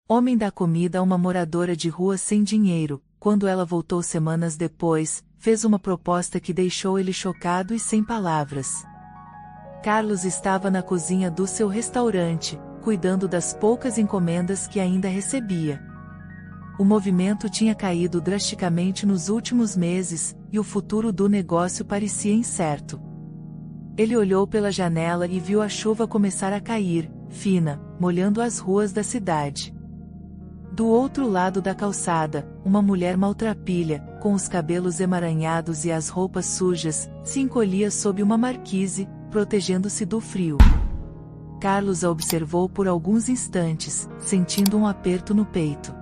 homem da comida a uma moradora de rua sem dinheiro. Quando ela voltou semanas depois, fez uma proposta que deixou ele chocado e sem palavras. Carlos estava na cozinha do seu restaurante, cuidando das poucas encomendas que ainda recebia. O movimento tinha caído drasticamente nos últimos meses, e o futuro do negócio parecia incerto. Ele olhou pela janela e viu a chuva começar a cair, fina, molhando as ruas da cidade. Do outro lado da calçada, uma mulher maltrapilha, com os cabelos emaranhados e as roupas sujas, se encolhia sob uma marquise, protegendo-se do frio. Carlos a observou por alguns instantes, sentindo um aperto no peito.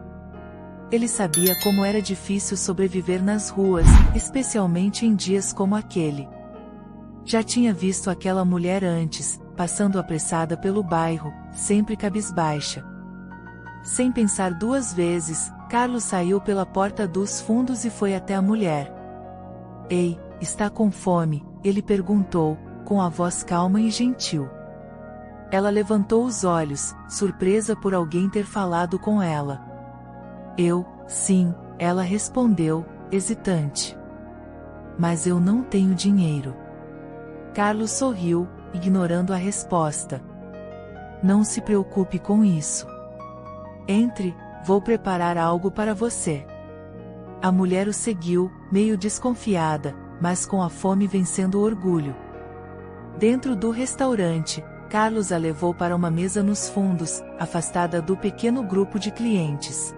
Ele sabia como era difícil sobreviver nas ruas, especialmente em dias como aquele. Já tinha visto aquela mulher antes, passando apressada pelo bairro, sempre cabisbaixa. Sem pensar duas vezes, Carlos saiu pela porta dos fundos e foi até a mulher. "Ei, está com fome?" ele perguntou, com a voz calma e gentil. Ela levantou os olhos, surpresa por alguém ter falado com ela. Sim, ela respondeu, hesitante. "Mas eu não tenho dinheiro." Carlos sorriu, ignorando a resposta. "Não se preocupe com isso. Entre, vou preparar algo para você." A mulher o seguiu, meio desconfiada, mas com a fome vencendo o orgulho. Dentro do restaurante, Carlos a levou para uma mesa nos fundos, afastada do pequeno grupo de clientes.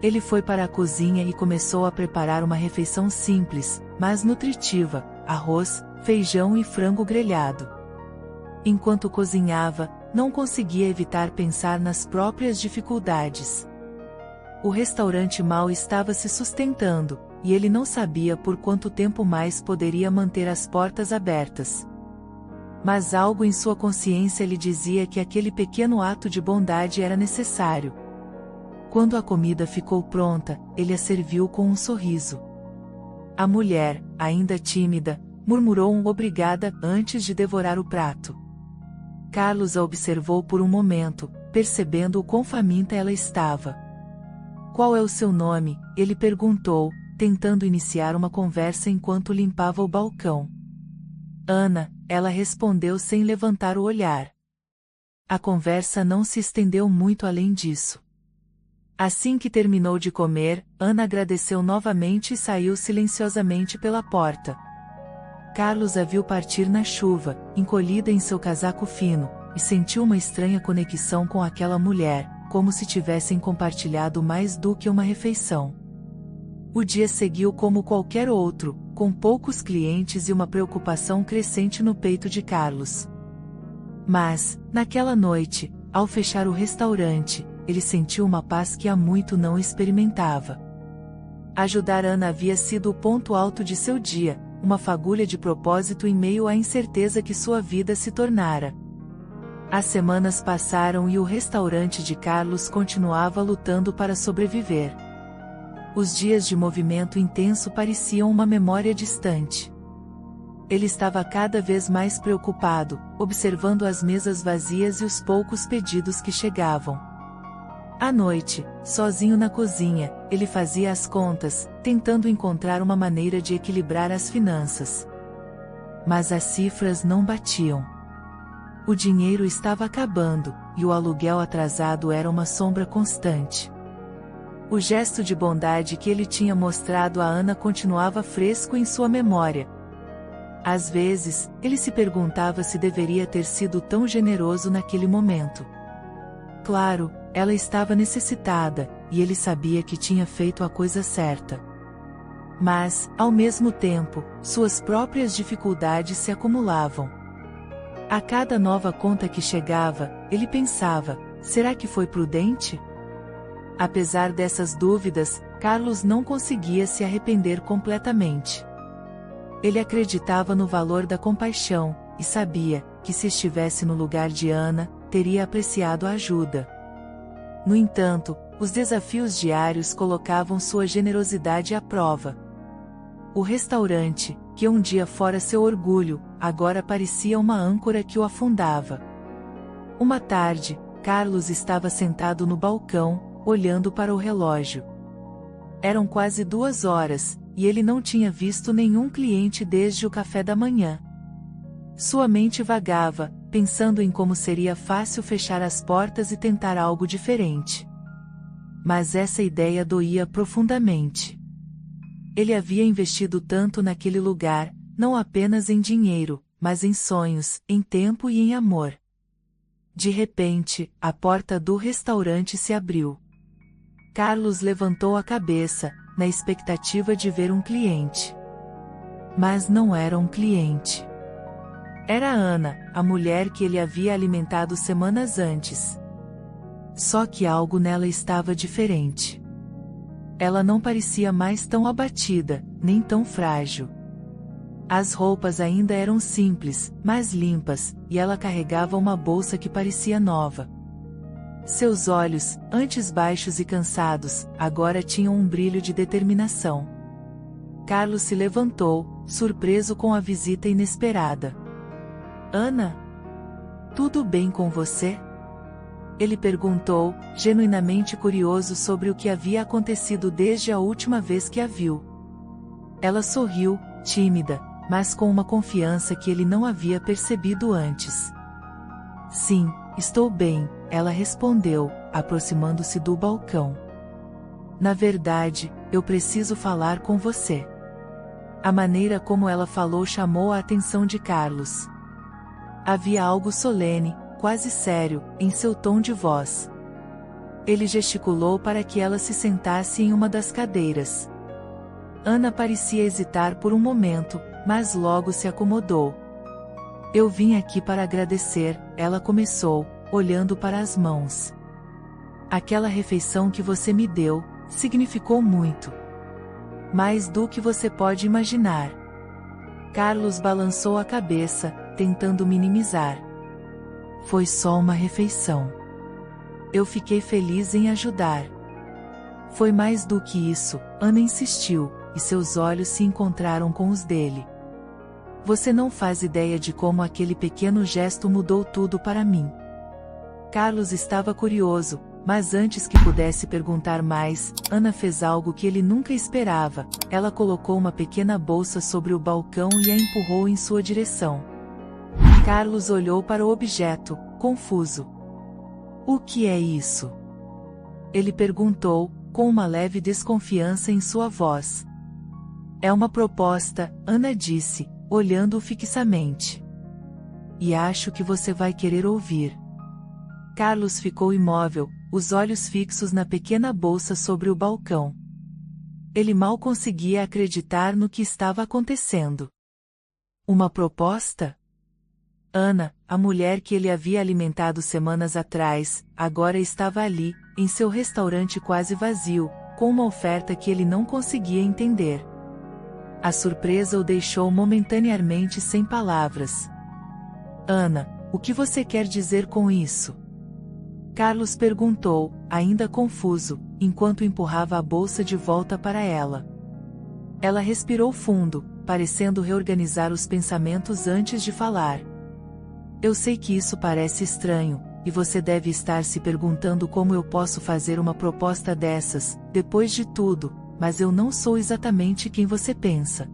Ele foi para a cozinha e começou a preparar uma refeição simples, mas nutritiva: arroz, feijão e frango grelhado. Enquanto cozinhava, não conseguia evitar pensar nas próprias dificuldades. O restaurante mal estava se sustentando, e ele não sabia por quanto tempo mais poderia manter as portas abertas. Mas algo em sua consciência lhe dizia que aquele pequeno ato de bondade era necessário. Quando a comida ficou pronta, ele a serviu com um sorriso. A mulher, ainda tímida, murmurou um obrigada antes de devorar o prato. Carlos a observou por um momento, percebendo o quão faminta ela estava. "Qual é o seu nome?" ele perguntou, tentando iniciar uma conversa enquanto limpava o balcão. "Ana", ela respondeu sem levantar o olhar. A conversa não se estendeu muito além disso. Assim que terminou de comer, Ana agradeceu novamente e saiu silenciosamente pela porta. Carlos a viu partir na chuva, encolhida em seu casaco fino, e sentiu uma estranha conexão com aquela mulher, como se tivessem compartilhado mais do que uma refeição. O dia seguiu como qualquer outro, com poucos clientes e uma preocupação crescente no peito de Carlos. Mas, naquela noite, ao fechar o restaurante, ele sentiu uma paz que há muito não experimentava. Ajudar Ana havia sido o ponto alto de seu dia, uma fagulha de propósito em meio à incerteza que sua vida se tornara. As semanas passaram e o restaurante de Carlos continuava lutando para sobreviver. Os dias de movimento intenso pareciam uma memória distante. Ele estava cada vez mais preocupado, observando as mesas vazias e os poucos pedidos que chegavam. À noite, sozinho na cozinha, ele fazia as contas, tentando encontrar uma maneira de equilibrar as finanças. Mas as cifras não batiam. O dinheiro estava acabando, e o aluguel atrasado era uma sombra constante. O gesto de bondade que ele tinha mostrado a Ana continuava fresco em sua memória. Às vezes, ele se perguntava se deveria ter sido tão generoso naquele momento. Claro, ela estava necessitada, e ele sabia que tinha feito a coisa certa. Mas, ao mesmo tempo, suas próprias dificuldades se acumulavam. A cada nova conta que chegava, ele pensava: será que foi prudente? Apesar dessas dúvidas, Carlos não conseguia se arrepender completamente. Ele acreditava no valor da compaixão, e sabia que se estivesse no lugar de Ana, teria apreciado a ajuda. No entanto, os desafios diários colocavam sua generosidade à prova. O restaurante, que um dia fora seu orgulho, agora parecia uma âncora que o afundava. Uma tarde, Carlos estava sentado no balcão, olhando para o relógio. Eram quase 2 horas, e ele não tinha visto nenhum cliente desde o café da manhã. Sua mente vagava, pensando em como seria fácil fechar as portas e tentar algo diferente. Mas essa ideia doía profundamente. Ele havia investido tanto naquele lugar, não apenas em dinheiro, mas em sonhos, em tempo e em amor. De repente, a porta do restaurante se abriu. Carlos levantou a cabeça, na expectativa de ver um cliente. Mas não era um cliente. Era Ana, a mulher que ele havia alimentado semanas antes. Só que algo nela estava diferente. Ela não parecia mais tão abatida, nem tão frágil. As roupas ainda eram simples, mas limpas, e ela carregava uma bolsa que parecia nova. Seus olhos, antes baixos e cansados, agora tinham um brilho de determinação. Carlos se levantou, surpreso com a visita inesperada. Ana? Tudo bem com você? Ele perguntou, genuinamente curioso sobre o que havia acontecido desde a última vez que a viu. Ela sorriu, tímida, mas com uma confiança que ele não havia percebido antes. Sim, estou bem, ela respondeu, aproximando-se do balcão. Na verdade, eu preciso falar com você. A maneira como ela falou chamou a atenção de Carlos. Havia algo solene, quase sério, em seu tom de voz. Ele gesticulou para que ela se sentasse em uma das cadeiras. Ana parecia hesitar por um momento, mas logo se acomodou. Eu vim aqui para agradecer, ela começou, olhando para as mãos. Aquela refeição que você me deu, significou muito. Mais do que você pode imaginar. Carlos balançou a cabeça, tentando minimizar. Foi só uma refeição. Eu fiquei feliz em ajudar. Foi mais do que isso, Ana insistiu, e seus olhos se encontraram com os dele. Você não faz ideia de como aquele pequeno gesto mudou tudo para mim. Carlos estava curioso, mas antes que pudesse perguntar mais, Ana fez algo que ele nunca esperava. Ela colocou uma pequena bolsa sobre o balcão e a empurrou em sua direção. Carlos olhou para o objeto, confuso. O que é isso? Ele perguntou, com uma leve desconfiança em sua voz. É uma proposta, Ana disse, olhando-o fixamente. E acho que você vai querer ouvir. Carlos ficou imóvel, os olhos fixos na pequena bolsa sobre o balcão. Ele mal conseguia acreditar no que estava acontecendo. Uma proposta? Ana, a mulher que ele havia alimentado semanas atrás, agora estava ali, em seu restaurante quase vazio, com uma oferta que ele não conseguia entender. A surpresa o deixou momentaneamente sem palavras. Ana, o que você quer dizer com isso? Carlos perguntou, ainda confuso, enquanto empurrava a bolsa de volta para ela. Ela respirou fundo, parecendo reorganizar os pensamentos antes de falar. Eu sei que isso parece estranho, e você deve estar se perguntando como eu posso fazer uma proposta dessas, depois de tudo, mas eu não sou exatamente quem você pensa.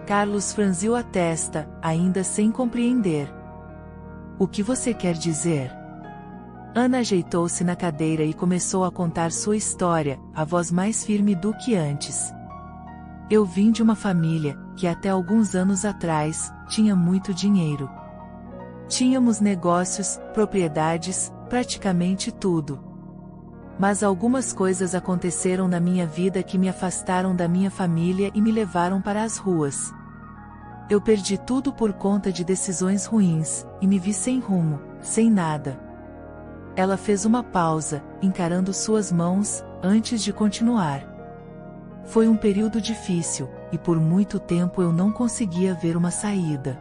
Carlos franziu a testa, ainda sem compreender. O que você quer dizer? Ana ajeitou-se na cadeira e começou a contar sua história, a voz mais firme do que antes. Eu vim de uma família, que até alguns anos atrás, tinha muito dinheiro. Tínhamos negócios, propriedades, praticamente tudo. Mas algumas coisas aconteceram na minha vida que me afastaram da minha família e me levaram para as ruas. Eu perdi tudo por conta de decisões ruins, e me vi sem rumo, sem nada. Ela fez uma pausa, encarando suas mãos, antes de continuar. Foi um período difícil, e por muito tempo eu não conseguia ver uma saída.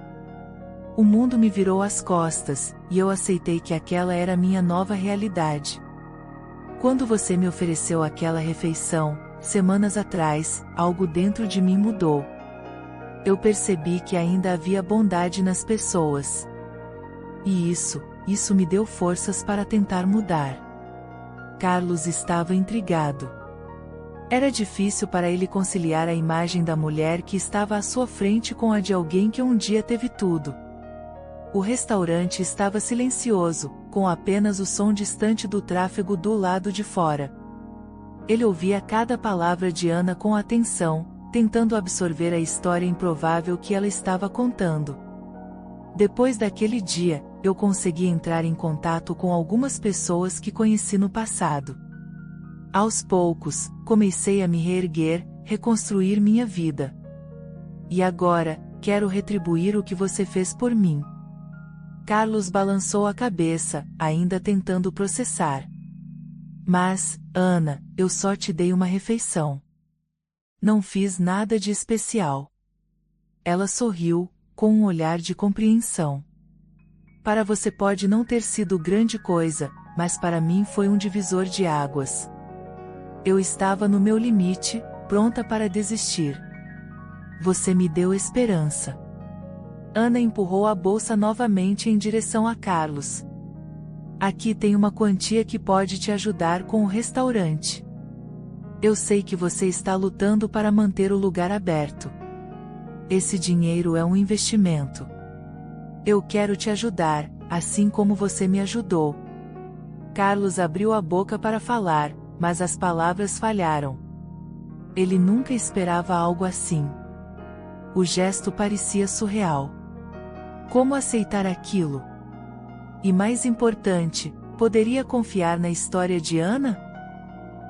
O mundo me virou as costas, e eu aceitei que aquela era a minha nova realidade. Quando você me ofereceu aquela refeição, semanas atrás, algo dentro de mim mudou. Eu percebi que ainda havia bondade nas pessoas. E isso, isso me deu forças para tentar mudar. Carlos estava intrigado. Era difícil para ele conciliar a imagem da mulher que estava à sua frente com a de alguém que um dia teve tudo. O restaurante estava silencioso, com apenas o som distante do tráfego do lado de fora. Ele ouvia cada palavra de Ana com atenção, tentando absorver a história improvável que ela estava contando. Depois daquele dia, eu consegui entrar em contato com algumas pessoas que conheci no passado. Aos poucos, comecei a me reerguer, reconstruir minha vida. E agora, quero retribuir o que você fez por mim. Carlos balançou a cabeça, ainda tentando processar. Mas, Ana, eu só te dei uma refeição. Não fiz nada de especial. Ela sorriu, com um olhar de compreensão. Para você pode não ter sido grande coisa, mas para mim foi um divisor de águas. Eu estava no meu limite, pronta para desistir. Você me deu esperança. Ana empurrou a bolsa novamente em direção a Carlos. Aqui tem uma quantia que pode te ajudar com o restaurante. Eu sei que você está lutando para manter o lugar aberto. Esse dinheiro é um investimento. Eu quero te ajudar, assim como você me ajudou. Carlos abriu a boca para falar, mas as palavras falharam. Ele nunca esperava algo assim. O gesto parecia surreal. Como aceitar aquilo? E mais importante, poderia confiar na história de Ana?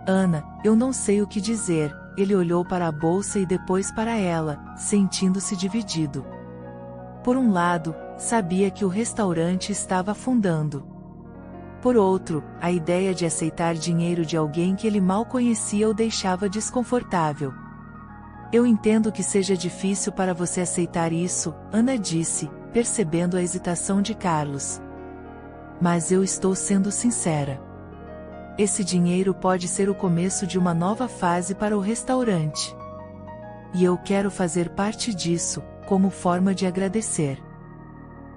Ana, eu não sei o que dizer. Ele olhou para a bolsa e depois para ela, sentindo-se dividido. Por um lado, sabia que o restaurante estava afundando. Por outro, a ideia de aceitar dinheiro de alguém que ele mal conhecia o deixava desconfortável. Eu entendo que seja difícil para você aceitar isso, Ana disse, percebendo a hesitação de Carlos. Mas eu estou sendo sincera. Esse dinheiro pode ser o começo de uma nova fase para o restaurante. E eu quero fazer parte disso, como forma de agradecer.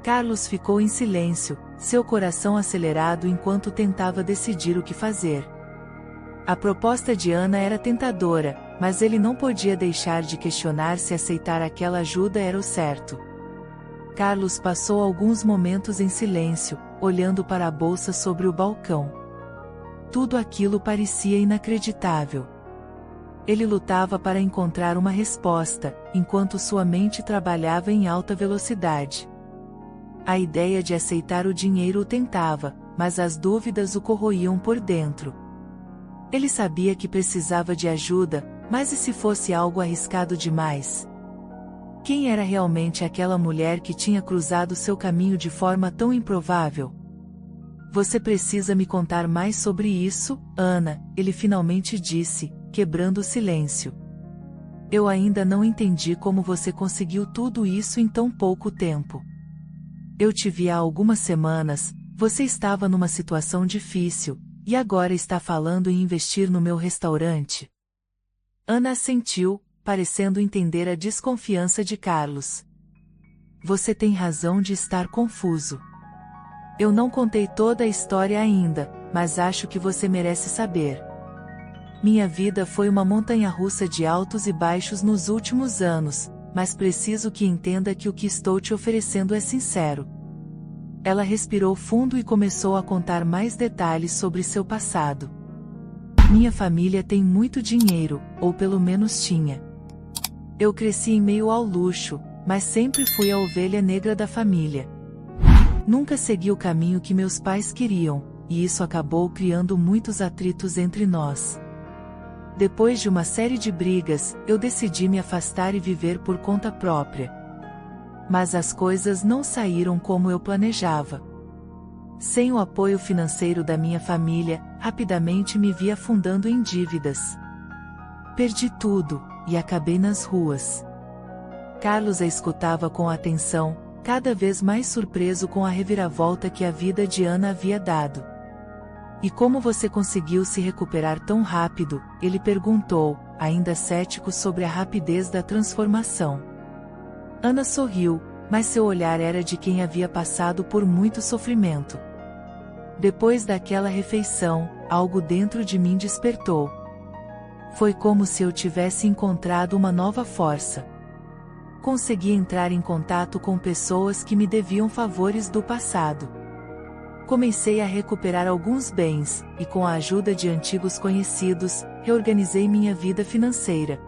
Carlos ficou em silêncio, seu coração acelerado enquanto tentava decidir o que fazer. A proposta de Ana era tentadora, mas ele não podia deixar de questionar se aceitar aquela ajuda era o certo. Carlos passou alguns momentos em silêncio, olhando para a bolsa sobre o balcão. Tudo aquilo parecia inacreditável. Ele lutava para encontrar uma resposta, enquanto sua mente trabalhava em alta velocidade. A ideia de aceitar o dinheiro o tentava, mas as dúvidas o corroíam por dentro. Ele sabia que precisava de ajuda, mas e se fosse algo arriscado demais? Quem era realmente aquela mulher que tinha cruzado seu caminho de forma tão improvável? Você precisa me contar mais sobre isso, Ana, ele finalmente disse, quebrando o silêncio. Eu ainda não entendi como você conseguiu tudo isso em tão pouco tempo. Eu te vi há algumas semanas, você estava numa situação difícil, e agora está falando em investir no meu restaurante? Ana assentiu, parecendo entender a desconfiança de Carlos. Você tem razão de estar confuso. Eu não contei toda a história ainda, mas acho que você merece saber. Minha vida foi uma montanha-russa de altos e baixos nos últimos anos, mas preciso que entenda que o que estou te oferecendo é sincero. Ela respirou fundo e começou a contar mais detalhes sobre seu passado. Minha família tem muito dinheiro, ou pelo menos tinha. Eu cresci em meio ao luxo, mas sempre fui a ovelha negra da família. Nunca segui o caminho que meus pais queriam, e isso acabou criando muitos atritos entre nós. Depois de uma série de brigas, eu decidi me afastar e viver por conta própria. Mas as coisas não saíram como eu planejava. Sem o apoio financeiro da minha família, rapidamente me vi afundando em dívidas. Perdi tudo, e acabei nas ruas. Carlos a escutava com atenção, cada vez mais surpreso com a reviravolta que a vida de Ana havia dado. E como você conseguiu se recuperar tão rápido? Ele perguntou, ainda cético sobre a rapidez da transformação. Ana sorriu, mas seu olhar era de quem havia passado por muito sofrimento. Depois daquela refeição, algo dentro de mim despertou. Foi como se eu tivesse encontrado uma nova força. Consegui entrar em contato com pessoas que me deviam favores do passado. Comecei a recuperar alguns bens, e com a ajuda de antigos conhecidos, reorganizei minha vida financeira.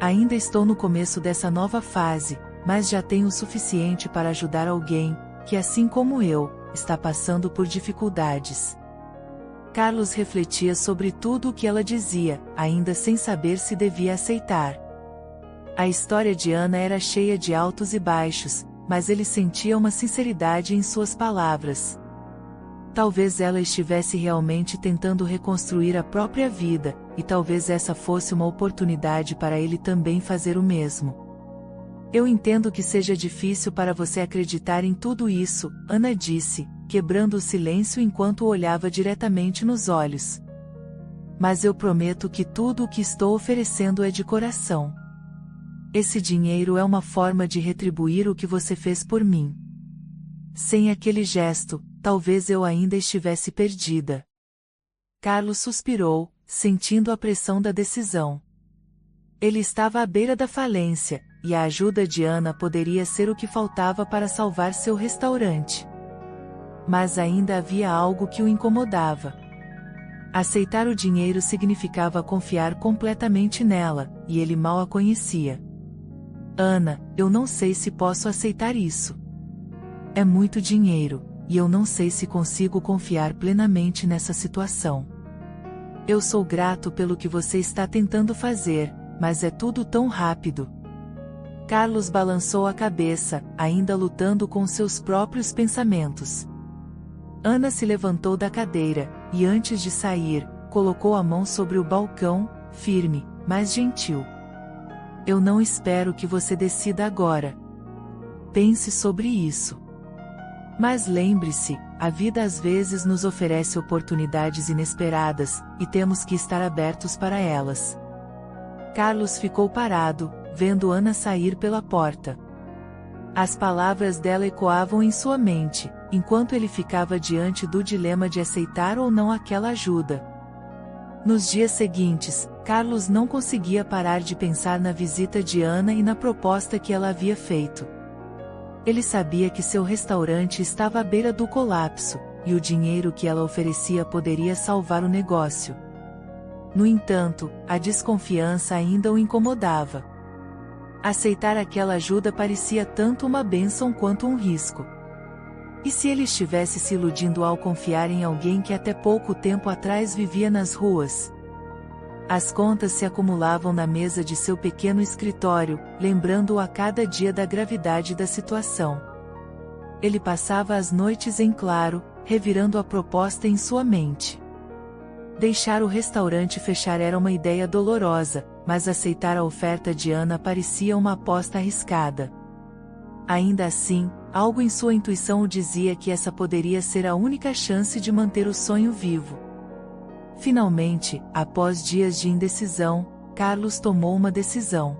Ainda estou no começo dessa nova fase, mas já tenho o suficiente para ajudar alguém, que assim como eu, está passando por dificuldades. Carlos refletia sobre tudo o que ela dizia, ainda sem saber se devia aceitar. A história de Ana era cheia de altos e baixos, mas ele sentia uma sinceridade em suas palavras. Talvez ela estivesse realmente tentando reconstruir a própria vida, e talvez essa fosse uma oportunidade para ele também fazer o mesmo. Eu entendo que seja difícil para você acreditar em tudo isso, Ana disse, quebrando o silêncio enquanto o olhava diretamente nos olhos. Mas eu prometo que tudo o que estou oferecendo é de coração. Esse dinheiro é uma forma de retribuir o que você fez por mim. Sem aquele gesto, talvez eu ainda estivesse perdida. Carlos suspirou, sentindo a pressão da decisão. Ele estava à beira da falência, e a ajuda de Ana poderia ser o que faltava para salvar seu restaurante. Mas ainda havia algo que o incomodava. Aceitar o dinheiro significava confiar completamente nela, e ele mal a conhecia. Ana, eu não sei se posso aceitar isso. É muito dinheiro, e eu não sei se consigo confiar plenamente nessa situação. Eu sou grato pelo que você está tentando fazer, mas é tudo tão rápido. Carlos balançou a cabeça, ainda lutando com seus próprios pensamentos. Ana se levantou da cadeira, e antes de sair, colocou a mão sobre o balcão, firme, mas gentil. Eu não espero que você decida agora. Pense sobre isso. Mas lembre-se, a vida às vezes nos oferece oportunidades inesperadas, e temos que estar abertos para elas. Carlos ficou parado, vendo Ana sair pela porta. As palavras dela ecoavam em sua mente, enquanto ele ficava diante do dilema de aceitar ou não aquela ajuda. Nos dias seguintes, Carlos não conseguia parar de pensar na visita de Ana e na proposta que ela havia feito. Ele sabia que seu restaurante estava à beira do colapso, e o dinheiro que ela oferecia poderia salvar o negócio. No entanto, a desconfiança ainda o incomodava. Aceitar aquela ajuda parecia tanto uma bênção quanto um risco. E se ele estivesse se iludindo ao confiar em alguém que até pouco tempo atrás vivia nas ruas? As contas se acumulavam na mesa de seu pequeno escritório, lembrando-o a cada dia da gravidade da situação. Ele passava as noites em claro, revirando a proposta em sua mente. Deixar o restaurante fechar era uma ideia dolorosa, mas aceitar a oferta de Ana parecia uma aposta arriscada. Ainda assim, algo em sua intuição o dizia que essa poderia ser a única chance de manter o sonho vivo. Finalmente, após dias de indecisão, Carlos tomou uma decisão.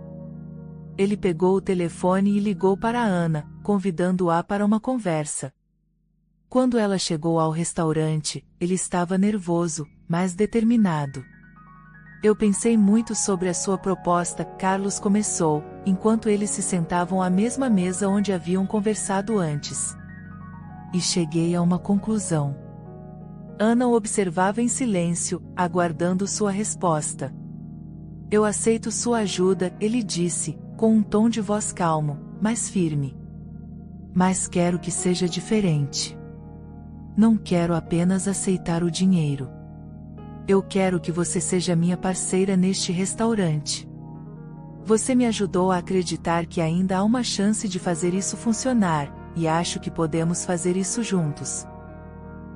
Ele pegou o telefone e ligou para Ana, convidando-a para uma conversa. Quando ela chegou ao restaurante, ele estava nervoso, mas determinado. Eu pensei muito sobre a sua proposta, Carlos começou, enquanto eles se sentavam à mesma mesa onde haviam conversado antes. E cheguei a uma conclusão. Ana o observava em silêncio, aguardando sua resposta. Eu aceito sua ajuda, ele disse, com um tom de voz calmo, mas firme. Mas quero que seja diferente. Não quero apenas aceitar o dinheiro. Eu quero que você seja minha parceira neste restaurante. Você me ajudou a acreditar que ainda há uma chance de fazer isso funcionar, e acho que podemos fazer isso juntos.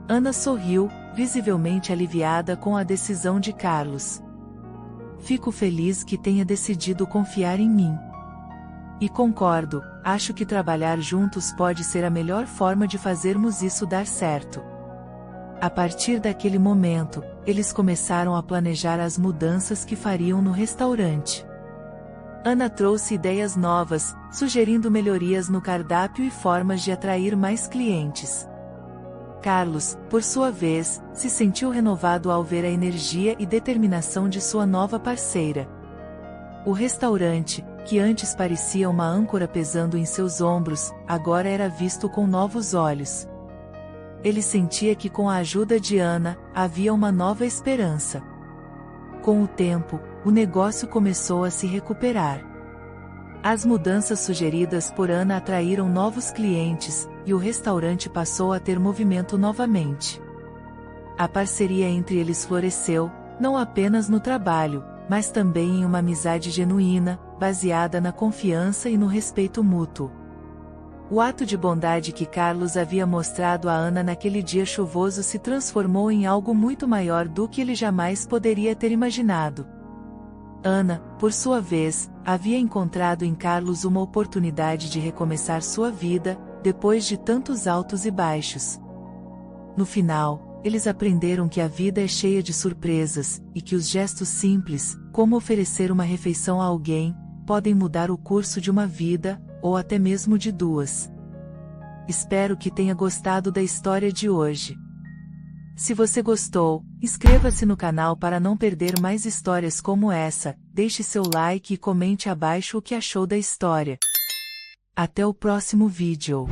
Ana sorriu, visivelmente aliviada com a decisão de Carlos. Fico feliz que tenha decidido confiar em mim. E concordo, acho que trabalhar juntos pode ser a melhor forma de fazermos isso dar certo. A partir daquele momento, eles começaram a planejar as mudanças que fariam no restaurante. Ana trouxe ideias novas, sugerindo melhorias no cardápio e formas de atrair mais clientes. Carlos, por sua vez, se sentiu renovado ao ver a energia e determinação de sua nova parceira. O restaurante, que antes parecia uma âncora pesando em seus ombros, agora era visto com novos olhos. Ele sentia que com a ajuda de Ana, havia uma nova esperança. Com o tempo, o negócio começou a se recuperar. As mudanças sugeridas por Ana atraíram novos clientes, e o restaurante passou a ter movimento novamente. A parceria entre eles floresceu, não apenas no trabalho, mas também em uma amizade genuína, baseada na confiança e no respeito mútuo. O ato de bondade que Carlos havia mostrado a Ana naquele dia chuvoso se transformou em algo muito maior do que ele jamais poderia ter imaginado. Ana, por sua vez, havia encontrado em Carlos uma oportunidade de recomeçar sua vida, depois de tantos altos e baixos. No final, eles aprenderam que a vida é cheia de surpresas, e que os gestos simples, como oferecer uma refeição a alguém, podem mudar o curso de uma vida, ou até mesmo de duas. Espero que tenha gostado da história de hoje. Se você gostou, inscreva-se no canal para não perder mais histórias como essa, deixe seu like e comente abaixo o que achou da história. Até o próximo vídeo.